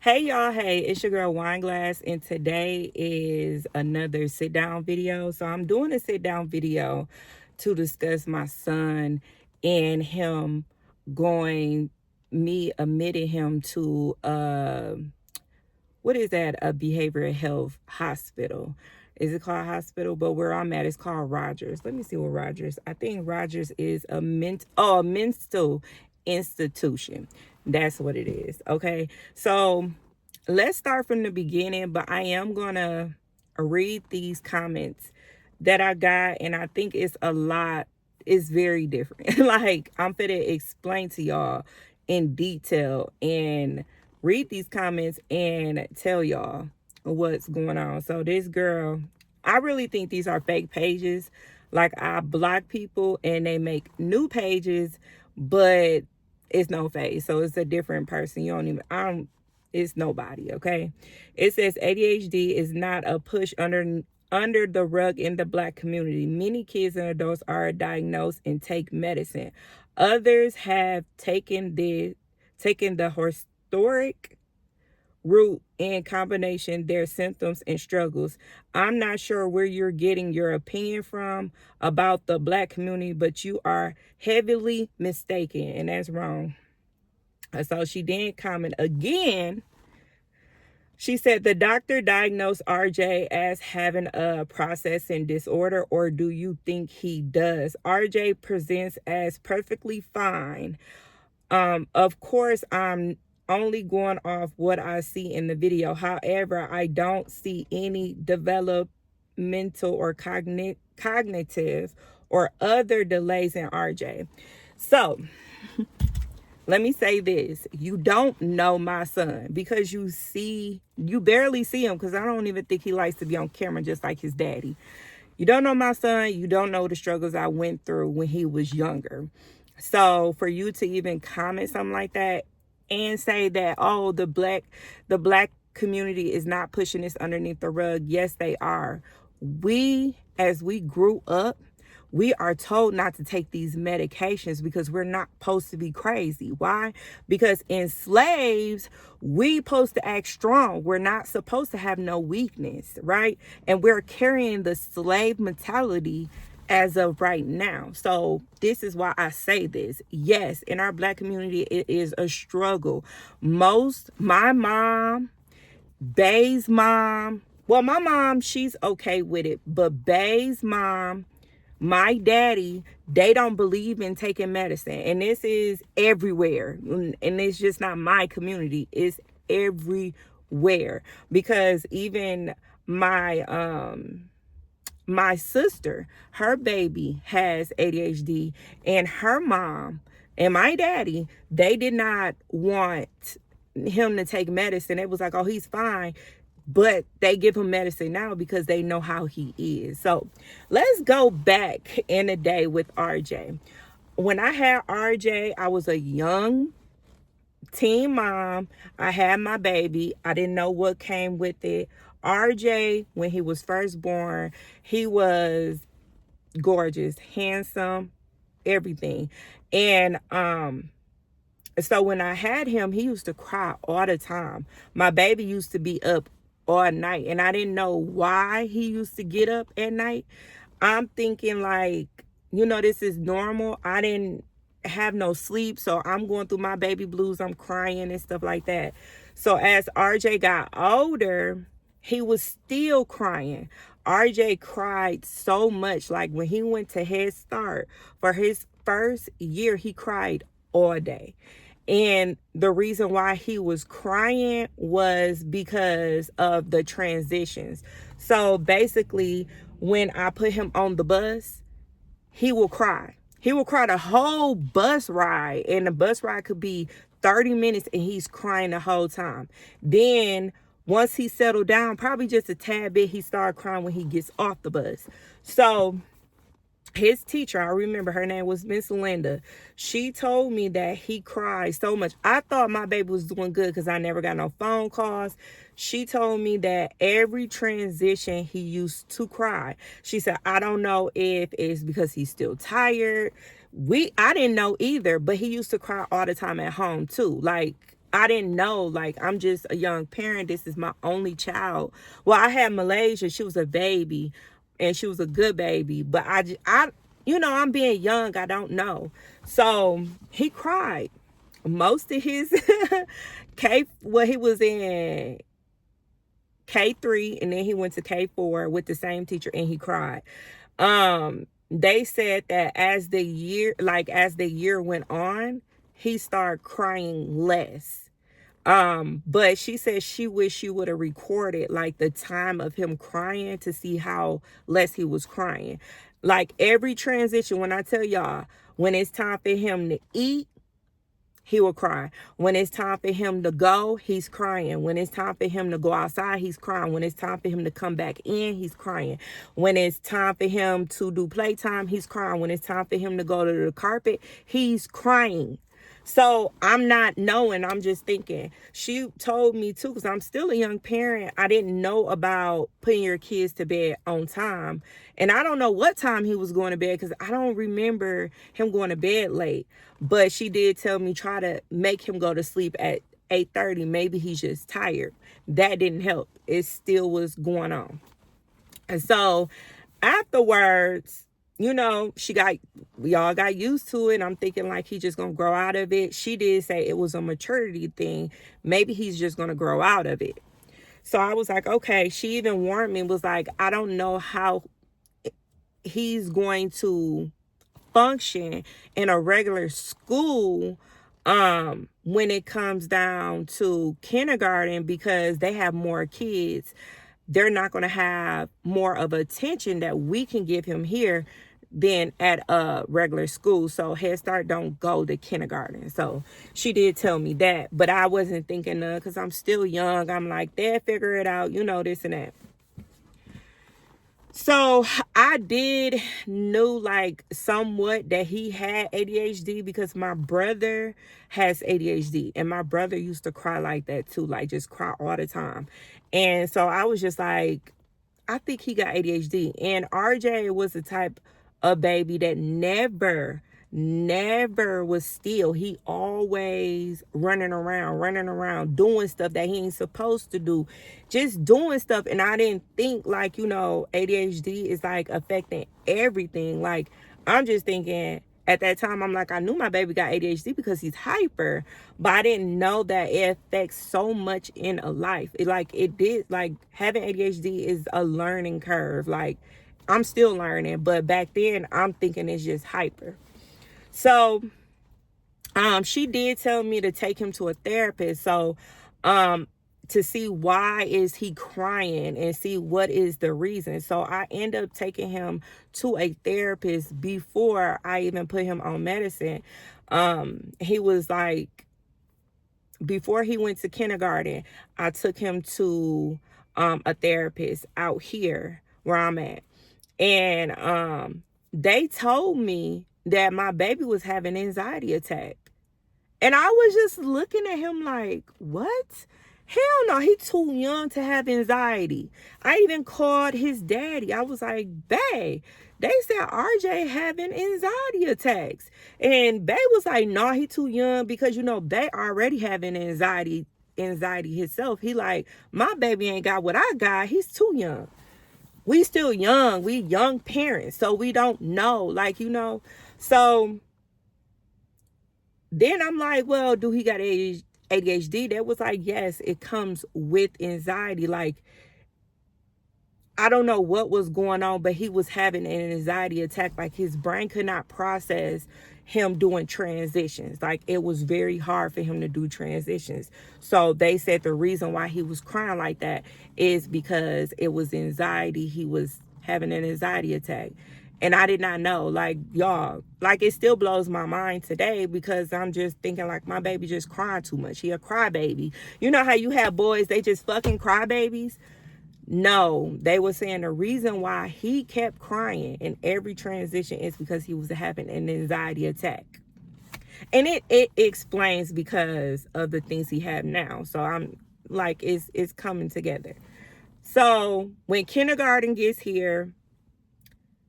Hey y'all, hey, it's your girl Wineglass, and today is another sit down video. So I'm doing a sit down video to discuss my son and him going, me admitting him to what is that? A behavioral health hospital. Is it called hospital? But where I'm at is called Rogers. Let me see what Rogers. I think Rogers is a mental institution. That's what it is. Okay. So let's start from the beginning, but I am gonna read these comments that I got, and I think it's a lot, it's very different. Like, I'm gonna explain to y'all in detail and read these comments and tell y'all what's going on. So this girl, I really think these are fake pages. Like, I block people and they make new pages, but it's no face. So it's a different person. You don't even, it's nobody, okay? It says ADHD is not a push under the rug in the Black community. Many kids and adults are diagnosed and take medicine. Others have taken the historic root in combination their symptoms and struggles. I'm not sure where you're getting your opinion from about the Black community, but you are heavily mistaken, and that's wrong. So she didn't comment again. She said, the doctor diagnosed RJ as having a processing disorder, or do you think he does? RJ presents as perfectly fine. Of course, I'm only going off what I see in the video. However, I don't see any developmental or cognitive or other delays in RJ. So let me say this. You don't know my son because you barely see him, because I don't even think he likes to be on camera just like his daddy. You don't know my son. You don't know the struggles I went through when he was younger. So for you to even comment something like that and say that, oh, the black community is not pushing this underneath the rug. Yes, they are. As we grew up, we are told not to take these medications because we're not supposed to be crazy. Why? Because in slaves, we supposed to act strong. We're not supposed to have no weakness, right? And we're carrying the slave mentality as of right now. So this is why I say this. Yes, in our Black community, it is a struggle. My mom, Bay's mom, well, my mom, she's okay with it, but Bay's mom, my daddy, they don't believe in taking medicine. And this is everywhere. And it's just not my community. It's everywhere. Because even my sister, her baby has ADHD, and her mom and my daddy, they did not want him to take medicine. It was like, oh, he's fine. But they give him medicine now because they know how he is. So let's go back in the day with RJ. When I had RJ, I was a young teen mom. I had my baby. I didn't know what came with it. RJ, when he was first born, he was gorgeous, handsome, everything. And so when I had him, he used to cry all the time. My baby used to be up all night, and I didn't know why he used to get up at night. I'm thinking like, this is normal. I didn't have no sleep, so I'm going through my baby blues. I'm crying and stuff like that. So as RJ got older, he was still crying. RJ cried so much. Like, when he went to Head Start for his first year, he cried all day. And the reason why he was crying was because of the transitions. So basically, when I put him on the bus, he will cry. He will cry the whole bus ride. And the bus ride could be 30 minutes and he's crying the whole time. Then once he settled down, probably just a tad bit, he started crying when he gets off the bus. So his teacher, I remember her name was Miss Linda. She told me that he cried so much. I thought my baby was doing good because I never got no phone calls. She told me that every transition he used to cry. She said, I don't know if it's because he's still tired. I didn't know either, but he used to cry all the time at home too. Like, I didn't know, like, I'm just a young parent. This is my only child. Well, I had Malaysia. She was a baby, and she was a good baby. But I'm being young. I don't know. So he cried. Most of his he was in K3, and then he went to K4 with the same teacher, and he cried. They said that as the year went on, he started crying less. But she said she wished she would have recorded like the time of him crying to see how less he was crying. Like every transition, when I tell y'all, when it's time for him to eat, he will cry. When it's time for him to go, he's crying. When it's time for him to go outside, he's crying. When it's time for him to come back in, he's crying. When it's time for him to do playtime, he's crying. When it's time for him to go to the carpet, he's crying. So I'm not knowing. I'm just thinking. She told me too, because I'm still a young parent. I didn't know about putting your kids to bed on time. And I don't know what time he was going to bed, because I don't remember him going to bed late. But she did tell me try to make him go to sleep at 8:30. Maybe he's just tired. That didn't help. It still was going on. And so afterwards, we all got used to it. I'm thinking like he's just gonna grow out of it. She did say it was a maturity thing. Maybe he's just gonna grow out of it. So I was like, okay. She even warned me, was like, I don't know how he's going to function in a regular school when it comes down to kindergarten, because they have more kids. They're not going to have more of attention that we can give him here than at a regular school. So Head Start don't go to kindergarten. So she did tell me that, but I wasn't thinking because I'm still young. I'm like, they'll figure it out, this and that. So I did know like somewhat that he had ADHD, because my brother has ADHD, and my brother used to cry like that too, like just cry all the time. And so I was just like, I think he got ADHD. And RJ was the type of baby that never was still. He always running around, doing stuff that he ain't supposed to do, just doing stuff. And I didn't think like, ADHD is like affecting everything. Like, I'm just thinking at that time, I'm like, I knew my baby got ADHD because he's hyper, but I didn't know that it affects so much in a life. It did, like having ADHD is a learning curve. Like, I'm still learning, but back then I'm thinking it's just hyper. So, she did tell me to take him to a therapist. So, to see why is he crying and see what is the reason. So I end up taking him to a therapist before I even put him on medicine. He was like, before he went to kindergarten, I took him to a therapist out here where I'm at. And they told me that my baby was having an anxiety attack. And I was just looking at him like, what? Hell no, he's too young to have anxiety. I even called his daddy. I was like, bae, they said RJ having anxiety attacks. And bae was like, no, he too young, because, they already having anxiety himself. He like, my baby ain't got what I got. He's too young. We still young. We young parents. So we don't know, So then I'm like, well, do he got ADHD? That was like, yes, it comes with anxiety. Like, I don't know what was going on, but he was having an anxiety attack. Like, his brain could not process him doing transitions. Like, it was very hard for him to do transitions. So they said the reason why he was crying like that is because it was anxiety. He was having an anxiety attack. And I did not know, like, y'all, like, it still blows my mind today, because I'm just thinking like my baby just crying too much. He a crybaby. You know how you have boys, they just fucking crybabies? No, they were saying the reason why he kept crying in every transition is because he was having an anxiety attack. And it explains because of the things he had now. So I'm like, it's coming together. So when kindergarten gets here,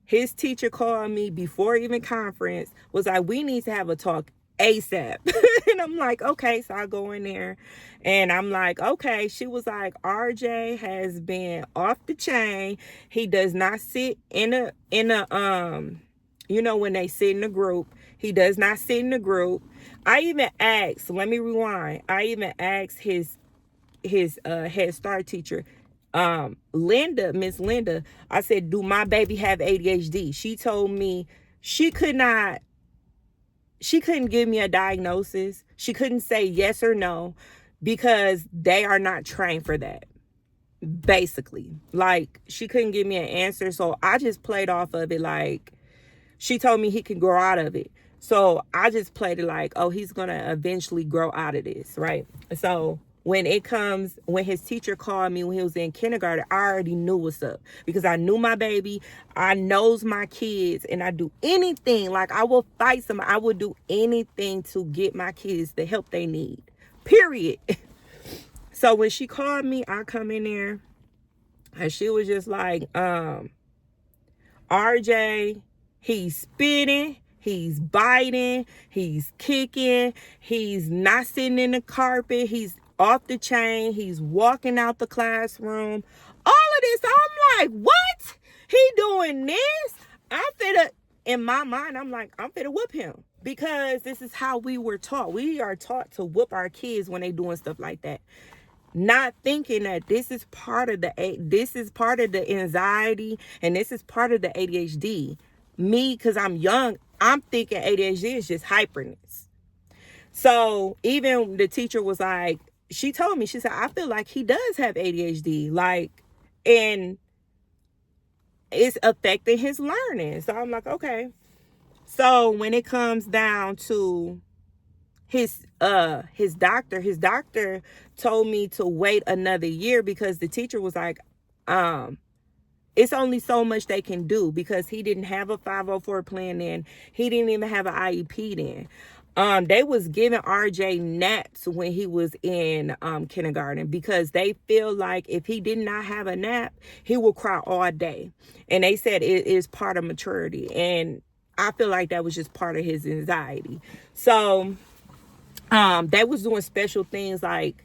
his teacher called me before even conference, was like, we need to have a talk ASAP. And I'm like, okay. So I go in there and I'm like, okay. She was like, RJ has been off the chain. He does not sit you know, when they sit in a group, he does not sit in the group. I even asked, let me rewind. I even asked his Head Start teacher, Miss Linda. I said, do my baby have ADHD? She told me she couldn't give me a diagnosis. She couldn't say yes or no because they are not trained for that. Basically, like, she couldn't give me an answer. So I just played off of it. Like, she told me he can grow out of it. So I just played it like, oh, he's going to eventually grow out of this, right? So when his teacher called me when he was in kindergarten, I already knew what's up because I knew my baby. I knows my kids, and I do anything. Like, I will fight some. I will do anything to get my kids the help they need, period. So when she called me, I come in there and she was just like, RJ, he's spitting, he's biting, he's kicking, he's not sitting in the carpet, he's off the chain, he's walking out the classroom. All of this, I'm like, what? He doing this? In my mind, I'm like, I'm finna whoop him. Because this is how we were taught. We are taught to whoop our kids when they doing stuff like that. Not thinking that this is part of the anxiety, and this is part of the ADHD. Me, because I'm young, I'm thinking ADHD is just hyperness. So even the teacher was like, she told me, she said, I feel like he does have ADHD, like, and it's affecting his learning. So I'm like, okay. So when it comes down to his doctor told me to wait another year because the teacher was like, it's only so much they can do because he didn't have a 504 plan then. He didn't even have an IEP then. They was giving RJ naps when he was in kindergarten because they feel like if he did not have a nap, he will cry all day. And they said it is part of maturity. And I feel like that was just part of his anxiety. So they was doing special things like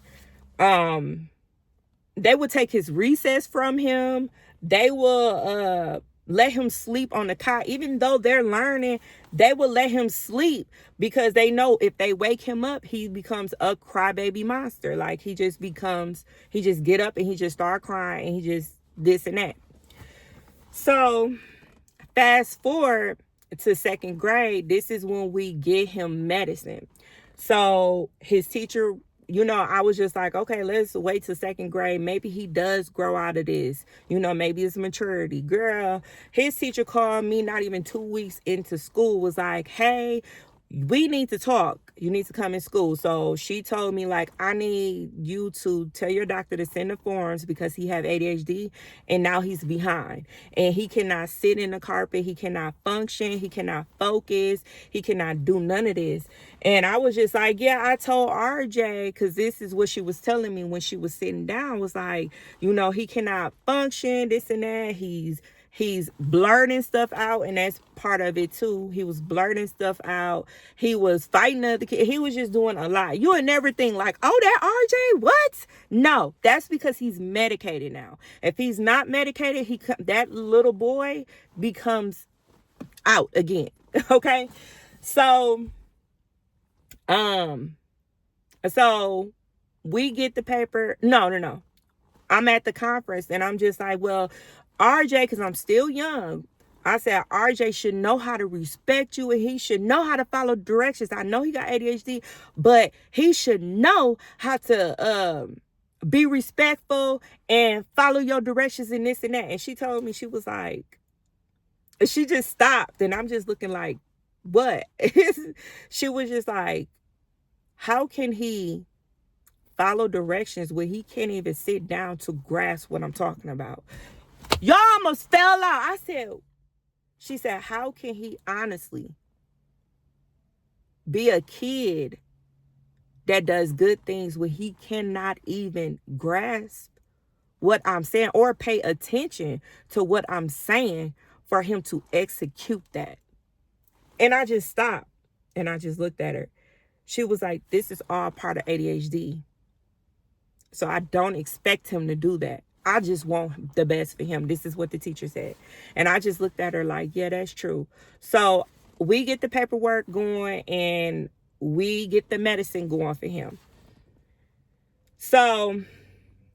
they would take his recess from him. They will let him sleep on the cot. Even though they're learning, they will let him sleep because they know if they wake him up, he becomes a crybaby monster. Like, he just get up and he just start crying and he just this and that. So fast forward to second grade, this is when we get him medicine. So his teacher, you know, I was just like, okay, let's wait till second grade. Maybe he does grow out of this. You know, maybe it's maturity. Girl, his teacher called me not even 2 weeks into school, was like, hey, we need to talk. You need to come in school. So she told me, like, I need you to tell your doctor to send the forms because he have ADHD and now he's behind. And he cannot sit in the carpet. He cannot function. He cannot focus. He cannot do none of this. And I was just like, yeah, I told RJ, because this is what she was telling me when she was sitting down, was like, you know, he cannot function, this and that. He's blurting stuff out, and that's part of it too. He was blurting stuff out. He was fighting other kids. He was just doing a lot. You would never think like, oh, that RJ, what? No, that's because he's medicated now. If he's not medicated, that little boy becomes out again. Okay, so we get the paper. No. I'm at the conference and I'm just like, well, RJ, because I'm still young, I said, RJ should know how to respect you and he should know how to follow directions. I know he got ADHD, but he should know how to be respectful and follow your directions and this and that. And she told me, she was like, she just stopped. And I'm just looking like, what? She was just like, how can he follow directions when he can't even sit down to grasp what I'm talking about? Y'all almost fell out. She said, how can he honestly be a kid that does good things when he cannot even grasp what I'm saying or pay attention to what I'm saying for him to execute that? And I just stopped and I just looked at her. She was like, this is all part of ADHD. So I don't expect him to do that. I just want the best for him. This is what the teacher said. And I just looked at her like, yeah, that's true. So we get the paperwork going and we get the medicine going for him. So,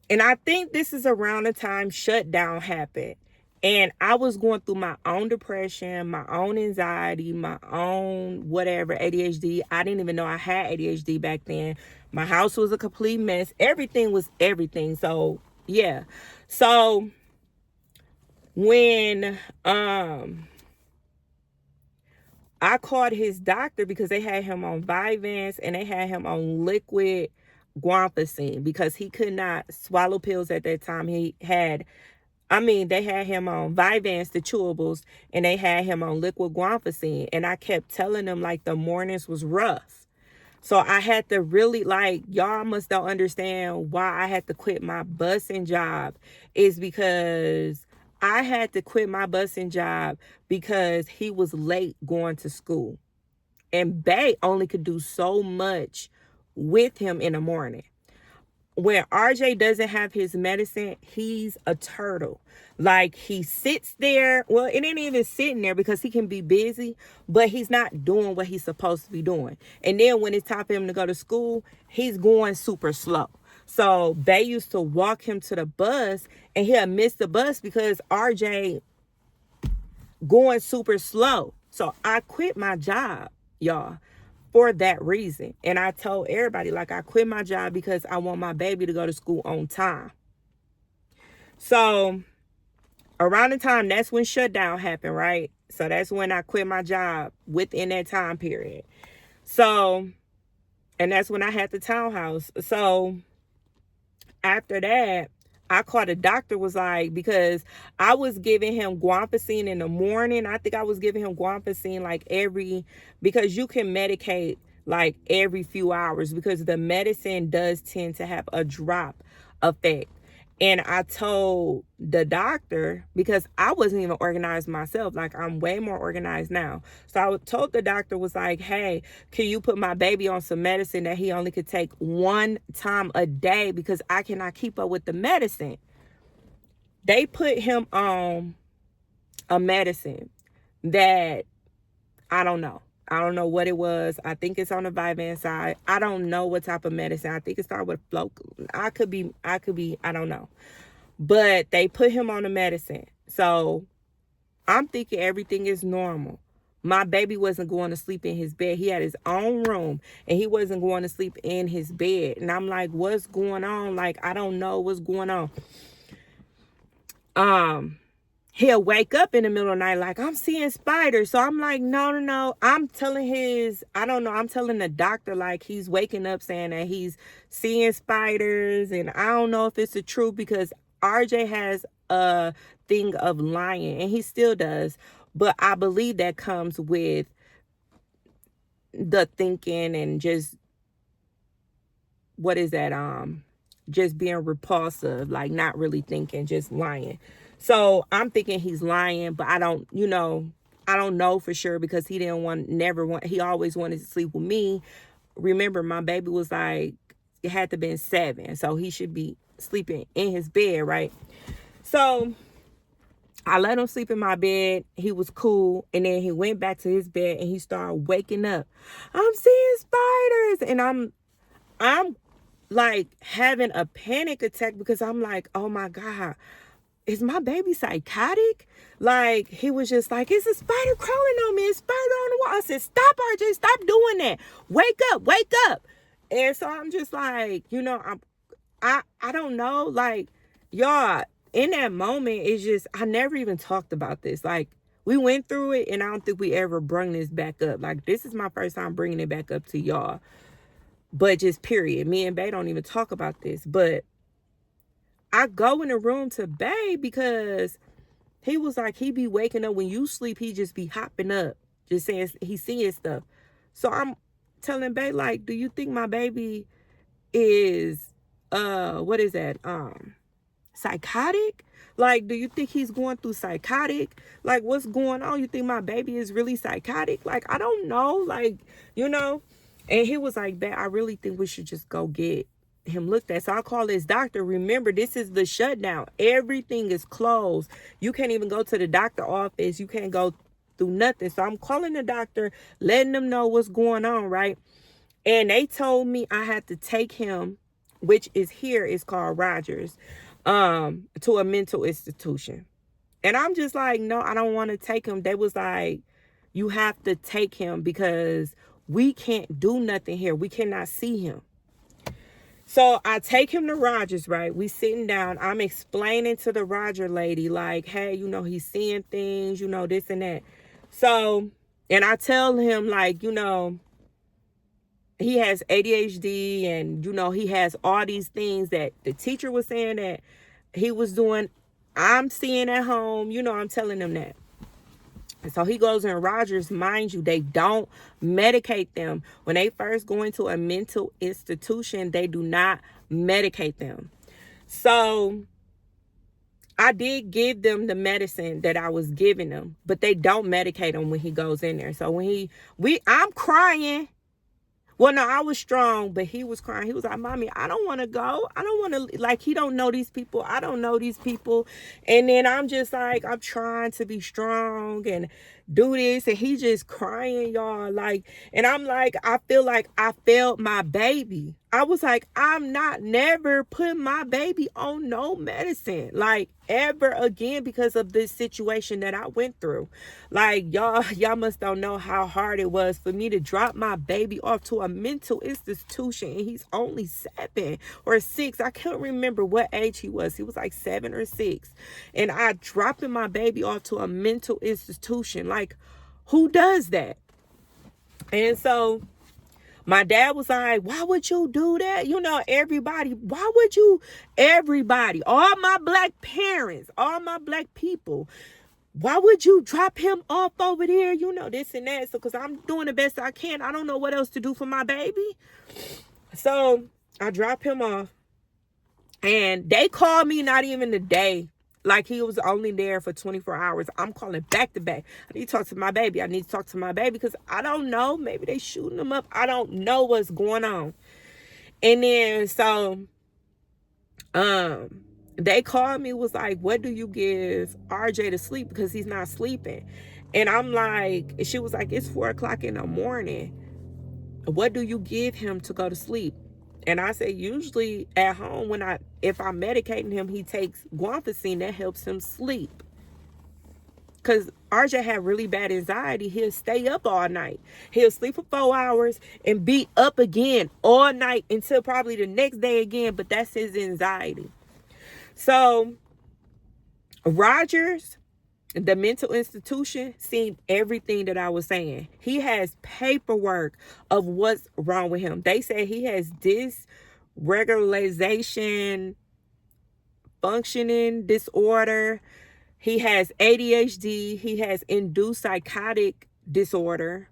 and I think this is around the time shutdown happened. And I was going through my own depression, my own anxiety, my own whatever, ADHD. I didn't even know I had ADHD back then. My house was a complete mess. Everything was everything. So, yeah. So, when I called his doctor because they had him on Vyvanse and they had him on liquid guanfacine because he could not swallow pills at that time. They had him on Vyvanse, the chewables, and they had him on liquid guanfacine. And I kept telling them, like, the mornings was rough. So I had to really, like, y'all must don't understand why I had to quit my busing job. Is because I had to quit my busing job because he was late going to school. And Bay only could do so much with him in the morning. When RJ doesn't have his medicine, he's a turtle. Like, he sits there. Well, it ain't even sitting there because he can be busy, but he's not doing what he's supposed to be doing. And then when it's time for him to go to school, he's going super slow. So Bay used to walk him to the bus and he'll miss the bus because RJ going super slow. So I quit my job, y'all, for that reason. And I told everybody, like, I quit my job because I want my baby to go to school on time. So around the time, that's when shutdown happened, right? So that's when I quit my job within that time period. So, and that's when I had the townhouse. So after that, I called a doctor, was like, because I was giving him guanfacine in the morning. I think I was giving him guanfacine like because you can medicate like every few hours because the medicine does tend to have a drop effect. And I told the doctor, because I wasn't even organized myself, like I'm way more organized now. So I told the doctor, was like, hey, can you put my baby on some medicine that he only could take one time a day because I cannot keep up with the medicine. They put him on a medicine that I don't know. I don't know what it was. I think it's on the Vyvanse side. I don't know what type of medicine. I think it started with flow. I could be, I don't know. But they put him on the medicine. So I'm thinking everything is normal. My baby wasn't going to sleep in his bed. He had his own room and he wasn't going to sleep in his bed. And I'm like, what's going on? Like, I don't know what's going on. He'll wake up in the middle of the night like, I'm seeing spiders. So I'm like, no. I'm telling the doctor, like, he's waking up saying that he's seeing spiders. And I don't know if it's the truth because RJ has a thing of lying and he still does. But I believe that comes with the thinking and just, just being repulsive, like not really thinking, just lying. So I'm thinking he's lying, but I don't know for sure because he he always wanted to sleep with me. Remember, my baby was like, it had to been 7. So he should be sleeping in his bed, right? So I let him sleep in my bed. He was cool. And then he went back to his bed and he started waking up. I'm seeing spiders. And I'm like having a panic attack because I'm like, oh my God, is my baby psychotic? Like, he was just like, it's a spider crawling on me, it's a spider on the wall. I said, stop, RJ, stop doing that. Wake up. And so I'm just like, I don't know, like, y'all, in that moment, it's just, I never even talked about this. Like, we went through it and I don't think we ever brung this back up. Like, this is my first time bringing it back up to y'all. But just period. Me and Bay don't even talk about this. But I go in the room to Bay because he was like, he be waking up when you sleep. He just be hopping up, just saying he's seeing stuff. So I'm telling Bay, like, do you think my baby is, psychotic? Like, do you think he's going through psychotic? Like, what's going on? You think my baby is really psychotic? Like, I don't know. Like, And he was like, "Bet I really think we should just go get him looked at." So I call his doctor. Remember, this is the shutdown. Everything is closed. You can't even go to the doctor office. You can't go through nothing. So I'm calling the doctor, letting them know what's going on, right? And they told me I had to take him, which is here, is called Rogers, to a mental institution. And I'm just like, no, I don't want to take him. They was like, you have to take him because we can't do nothing here. We cannot see him. So I take him to Rogers, right? We sitting down. I'm explaining to the Roger lady, like, hey, you know, he's seeing things, you know, this and that. So, and I tell him, like, you know, he has ADHD and, you know, he has all these things that the teacher was saying that he was doing. I'm seeing at home, you know, I'm telling him that. And so he goes in Rogers, mind you, they don't medicate them. When they first go into a mental institution, they do not medicate them. So I did give them the medicine that I was giving them, but they don't medicate him when he goes in there. So when I'm crying. Well, no, I was strong, but he was crying. He was like, "Mommy, I don't want to go. I don't want to," like, he don't know these people. I don't know these people. And then I'm just like, I'm trying to be strong and do this. And he just crying, y'all. Like, and I'm like, I feel like I failed my baby. I was like, I'm not never putting my baby on no medicine, like, ever again, because of this situation that I went through. Like, y'all must don't know how hard it was for me to drop my baby off to a mental institution. And he's only 7 or 6. I can't remember what age he was. He was like 7 or 6. And I dropping my baby off to a mental institution. Like, who does that? And so my dad was like, why would you do that? You know, why would you, all my black parents, all my black people, why would you drop him off over there? You know, this and that. So, because I'm doing the best I can. I don't know what else to do for my baby. So I drop him off. And they called me not even the day. Like, he was only there for 24 hours. I'm calling back to back. I need to talk to my baby. I need to talk to my baby because I don't know. Maybe they shooting him up. I don't know what's going on. And then so they called me, was like, what do you give RJ to sleep? Because he's not sleeping. And I'm like, she was like, it's 4 o'clock in the morning. What do you give him to go to sleep? And I say, usually at home, if I'm medicating him, he takes guanfacine that helps him sleep. Because RJ had really bad anxiety. He'll stay up all night. He'll sleep for 4 hours and be up again all night until probably the next day again. But that's his anxiety. So Rogers, the mental institution, seen everything that I was saying. He has paperwork of what's wrong with him. They say he has dysregulation functioning disorder. He has ADHD. He has induced psychotic disorder.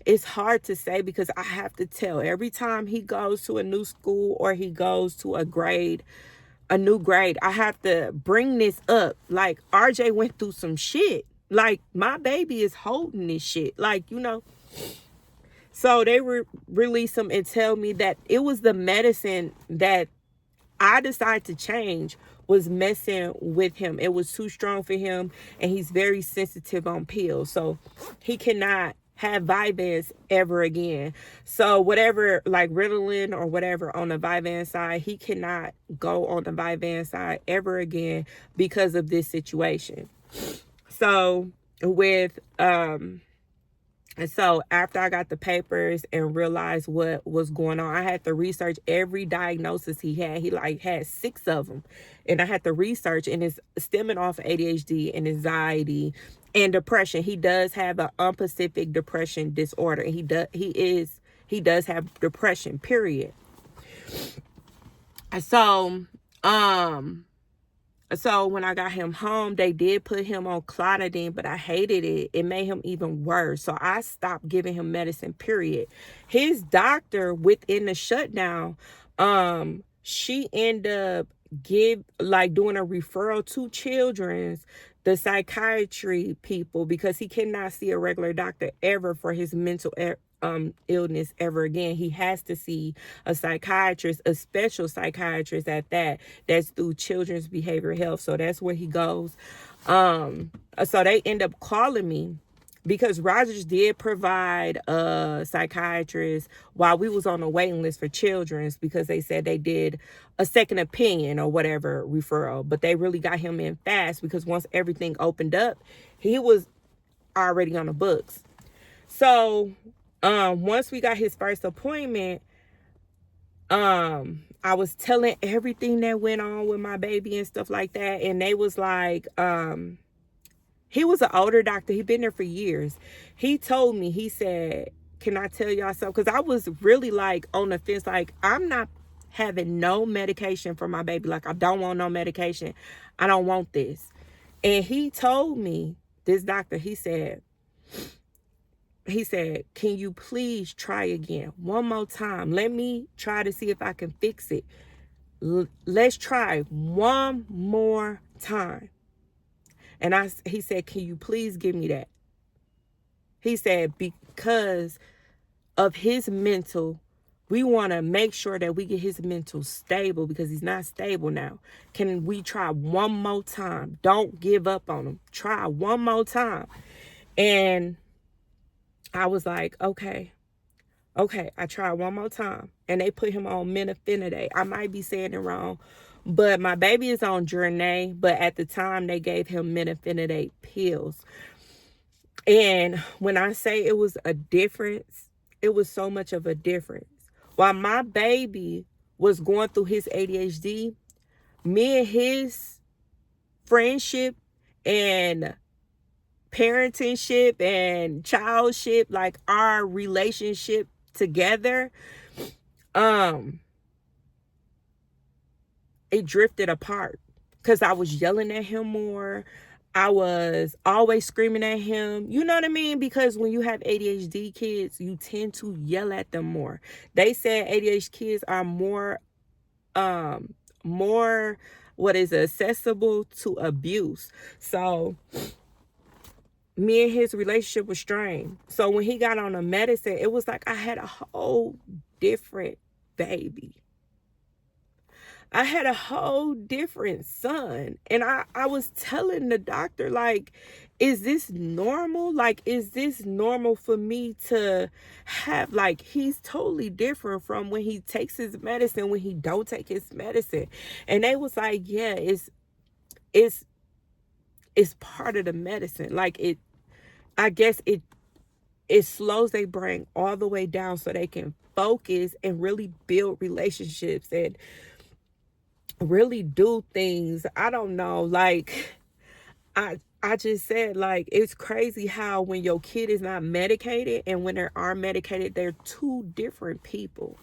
It's hard to say because I have to tell every time he goes to a new school or he goes to a new grade, I have to bring this up. Like, RJ went through some shit. Like, my baby is holding this shit. Like, you know. So they release him and tell me that it was the medicine that I decided to change was messing with him. It was too strong for him, and he's very sensitive on pills. So he cannot have Vyvanse ever again. So whatever, like Ritalin or whatever on the Vyvanse side, he cannot go on the Vyvanse side ever again because of this situation. So so after I got the papers and realized what was going on, I had to research every diagnosis he had. He like had 6 of them. And I had to research, and it's stemming off of ADHD and anxiety and depression. He does have an unspecific depression disorder. And he does have depression, period. So when I got him home, they did put him on clonidine, but I hated it. It made him even worse. So I stopped giving him medicine, period. His doctor within the shutdown, she ended up doing a referral to the psychiatry people, because he cannot see a regular doctor ever for his mental illness ever again. He has to see a psychiatrist, a special psychiatrist at that, that's through Children's Behavioral Health. So that's where he goes. So they end up calling me because Rogers did provide a psychiatrist while we was on the waiting list for Children's, because they said they did a second opinion or whatever referral, but they really got him in fast because once everything opened up, he was already on the books. So once we got his first appointment, I was telling everything that went on with my baby and stuff like that, and they was like, he was an older doctor. He'd been there for years. He told me, he said, can I tell y'all something? Because I was really like on the fence, like, I'm not having no medication for my baby. Like, I don't want no medication. I don't want this. And he told me, this doctor, he said, can you please try again one more time? Let me try to see if I can fix it. Let's try one more time. And he said, can you please give me that? He said, because of his mental, we want to make sure that we get his mental stable, because he's not stable now. Can we try one more time? Don't give up on him. Try one more time. And I was like, okay, I tried one more time. And they put him on minofinidate. I might be saying it wrong, but my baby is on Journey, but at the time they gave him minofinidate pills. And when I say it was a difference, it was so much of a difference. While my baby was going through his ADHD, me and his friendship and parentingship and childship, like our relationship together, it drifted apart because I was yelling at him more. I was always screaming at him. You know what I mean? Because when you have ADHD kids, you tend to yell at them more. They said ADHD kids are more accessible to abuse. So me and his relationship was strained. So when he got on the medicine, it was like I had a whole different baby. I had a whole different son. And I was telling the doctor, like, is this normal? Like, is this normal for me to have, like, he's totally different from when he takes his medicine, when he don't take his medicine. And they was like, yeah, it's part of the medicine. Like, I guess it slows their brain all the way down so they can focus and really build relationships and really do things. I don't know. Like, I just said, like, it's crazy how when your kid is not medicated and when they are medicated, they're two different people.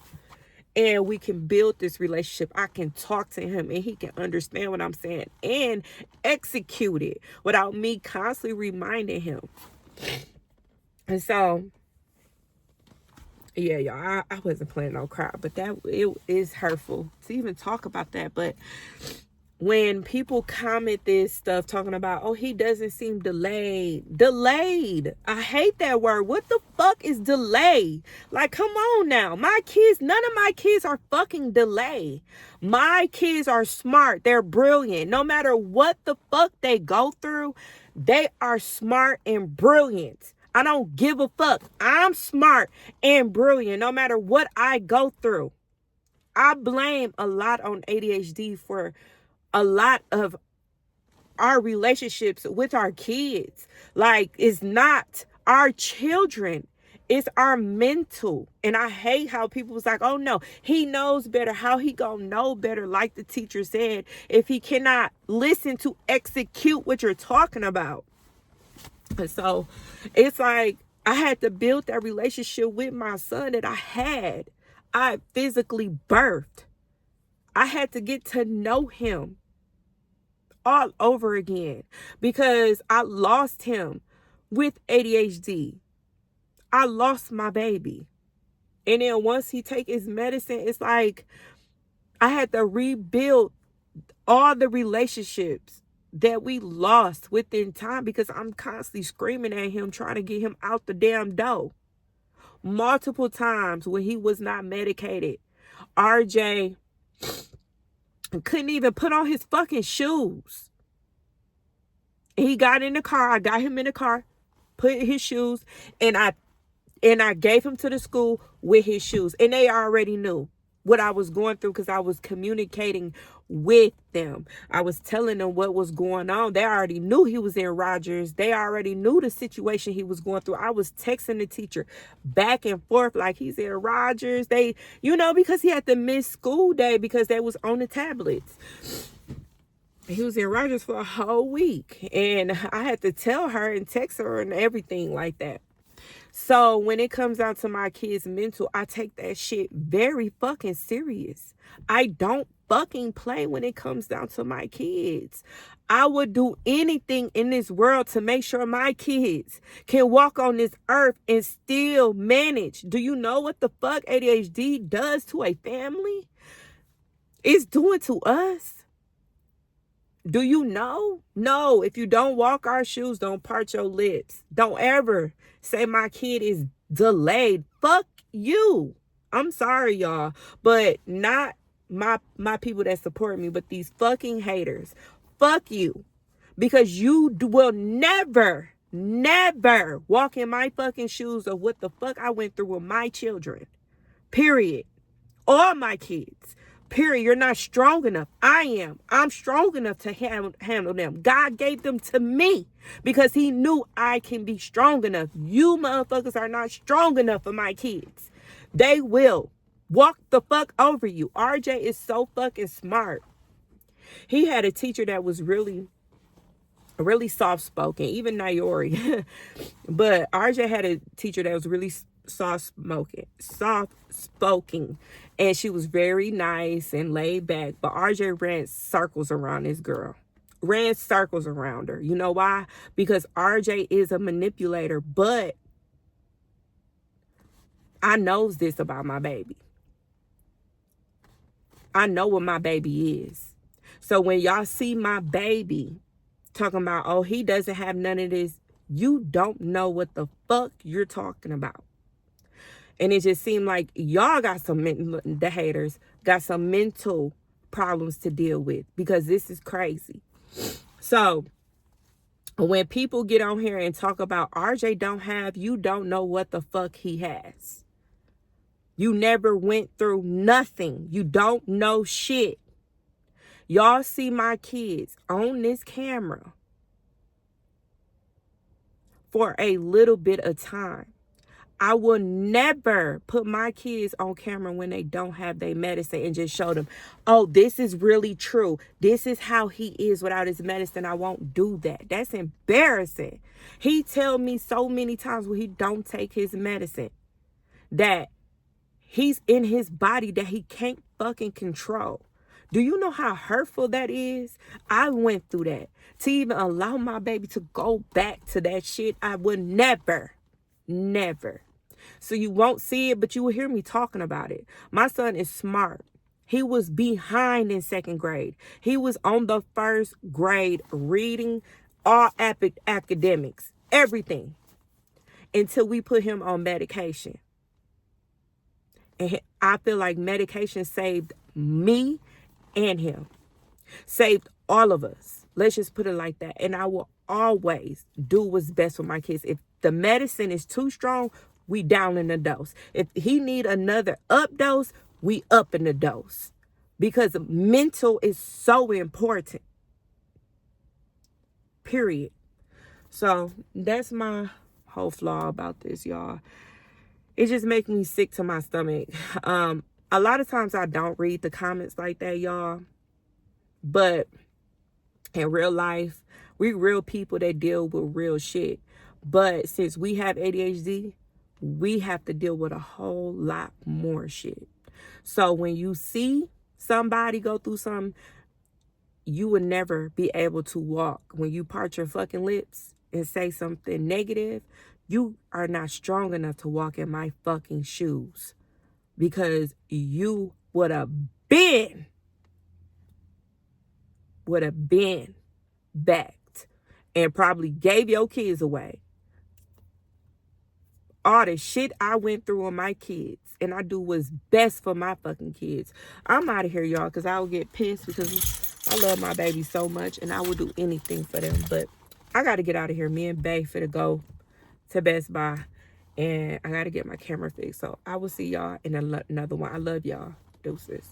And we can build this relationship. I can talk to him and he can understand what I'm saying and execute it without me constantly reminding him. And so, yeah, y'all, I wasn't planning on crying, but it is hurtful to even talk about that. But when people comment this stuff talking about, oh, he doesn't seem delayed. I hate that word. What the fuck is delay? Like, come on now. My kids, none of my kids are fucking delay. My kids are smart. They're brilliant. No matter what the fuck they go through, they are smart and brilliant. I don't give a fuck. I'm smart and brilliant no matter what I go through. I blame a lot on ADHD for a lot of our relationships with our kids. Like, it's not our children. It's our mental. And I hate how people was like, oh no, he knows better. How he gonna know better? Like the teacher said, if he cannot listen to execute what you're talking about. And so it's like I had to build that relationship with my son that I physically birthed. I had to get to know him all over again because I lost him with ADHD. I lost my baby. And then once he take his medicine, it's like I had to rebuild all the relationships that we lost within time because I'm constantly screaming at him, trying to get him out the damn door. multiple times when he was not medicated. RJ couldn't even put on his fucking shoes. He got in the car. I got him in the car, put his shoes, and I gave him to the school with his shoes. And they already knew what I was going through because I was communicating with them. I was telling them what was going on. They already knew he was in Rogers. They already knew the situation he was going through. I was texting the teacher back and forth like he's in Rogers. They, because he had to miss school day because they was on the tablets. He was in Rogers for a whole week. And I had to tell her and text her and everything like that. So when it comes down to my kids' mental, I take that shit very fucking serious. I don't fucking play when it comes down to my kids. I would do anything in this world to make sure my kids can walk on this earth and still manage. Do you know what the fuck ADHD does to a family? It's doing to us. Do you know? No, if you don't walk our shoes, don't part your lips. Don't ever say my kid is delayed. Fuck you. I'm sorry, y'all, but not my people that support me, but these fucking haters. Fuck you. Because you will never walk in my fucking shoes of what the fuck I went through with my children. Period. All my kids. Period. You're not strong enough. I am. I'm strong enough to handle them. God gave them to me because he knew I can be strong enough. You motherfuckers are not strong enough for my kids. They will walk the fuck over you. RJ is so fucking smart. He had a teacher that was really soft-spoken, even Nayori. But RJ had a teacher that was really soft-spoken. And she was very nice and laid back. But RJ ran circles around this girl. Ran circles around her. You know why? Because RJ is a manipulator. But I knows this about my baby. I know what my baby is. So when y'all see my baby talking about, oh, he doesn't have none of this, you don't know what the fuck you're talking about. And it just seemed like y'all got the haters got some mental problems to deal with because this is crazy. So when people get on here and talk about RJ don't have, you don't know what the fuck he has. You never went through nothing. You don't know shit. Y'all see my kids on this camera for a little bit of time. I will never put my kids on camera when they don't have their medicine and just show them, oh, this is really true. This is how he is without his medicine. I won't do that. That's embarrassing. He tell me so many times when he don't take his medicine that he's in his body that he can't fucking control. Do you know how hurtful that is? I went through that. To even allow my baby to go back to that shit, I would never. So you won't see it, but you will hear me talking about it. My son is smart. He was behind in second grade. He was on the first grade reading all academics, everything, until we put him on medication. And I feel like medication saved me and him. Saved all of us. Let's just put it like that. And I will always do what's best for my kids. If the medicine is too strong, we down in the dose. If he need another up dose, we up in the dose. Because mental is so important. Period. So that's my whole flaw about this, y'all. It just makes me sick to my stomach. A lot of times I don't read the comments like that, y'all. But in real life, we real people that deal with real shit. But since we have ADHD, we have to deal with a whole lot more shit. So when you see somebody go through something, you would never be able to walk. When you part your fucking lips and say something negative, you are not strong enough to walk in my fucking shoes. Because you would have been backed and probably gave your kids away all the shit I went through on my kids. And I do what's best for my fucking kids. I'm out of here, y'all, because I will get pissed because I love my baby so much. And I will do anything for them. But I got to get out of here. Me and Bae finna go to Best Buy. And I got to get my camera fixed. So I will see y'all in another one. I love y'all. Deuces.